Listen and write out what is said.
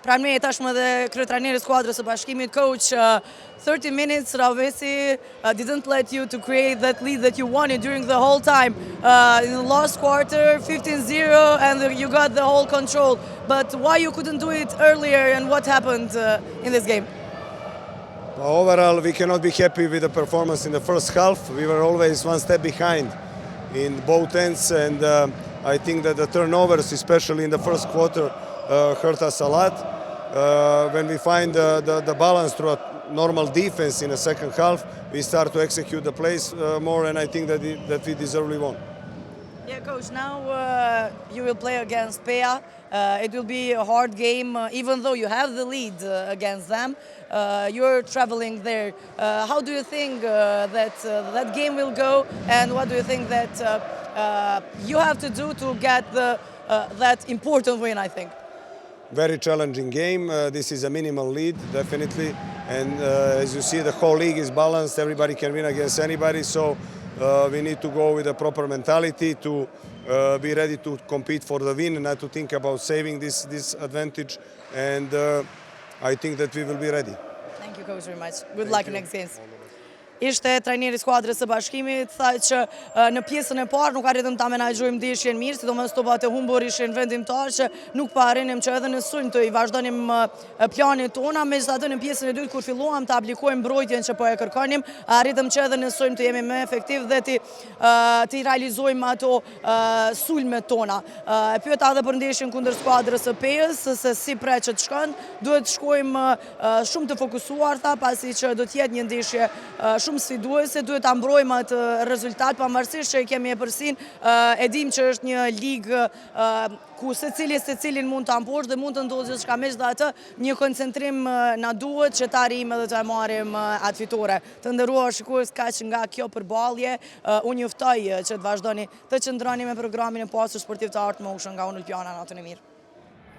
Pra me tashmë dhe kryetrajneri i skuadrës së Bashkimit, coach, 30 minutes Ravesi didn't let you to create that lead that you wanted during the whole time. In the last quarter, 15-0, and you got the whole control. But why you couldn't do it earlier, and what happened in this game? Overall, we cannot be happy with the performance in the first half. We were always one step behind in both ends, and I think that the turnovers, especially in the first quarter, hurt us a lot. When we find the balance through a normal defense in the second half, we start to execute the plays more, and I think that we deservedly won. Yeah, coach, now you will play against PEA. It will be a hard game, even though you have the lead against them. You're traveling there. How do you think that game will go, and what do you think that you have to do to get that important win, I think? Very challenging game. This is a minimal lead, definitely. And as you see, the whole league is balanced. Everybody can win against anybody. So we need to go with a proper mentality to be ready to compete for the win and not to think about saving this advantage. And I think that we will be ready. Thank you, coach, very much. Good luck in next games. Ishte trajneri i skuadrës së Bashkimit, tha që në pjesën e parë nuk arritëm ta menaxhojmë ndeshjen mirë, sidomos topat e humbur ishin vendimtar që nuk pa arrinim që edhe në sulm të i vazhdonim planet tona, megjithatë në pjesën e dytë kur filluam të aplikojmë mbrojtjen që po e kërkonim, arritëm që edhe në sulm të jemi më efektiv dhe ti realizojmë ato sulmet tona. E pyeta edhe për ndeshjen kundër skuadrës së PES, se si preçet shkon, duhet të shkojmë shumë të fokusuar, tha, pasi që do të jetë një ndeshje shumë sfiduese, duhet ta mbrojmë atë rezultat, pavarësisht që kemi epërsin, e dim që është një ligë ku secilin mund ta mposh dhe mund të ndodhë gjithçka, megjithatë një koncentrim na duhet që ta arrijmë edhe të marrim atë fitore. Të nderuar shikues, kaq nga kjo përballje, unë juftoj që të vazhdoni të qëndroni me programin e pasur sportiv të Art Motion nga Ulpiana, natën e mirë.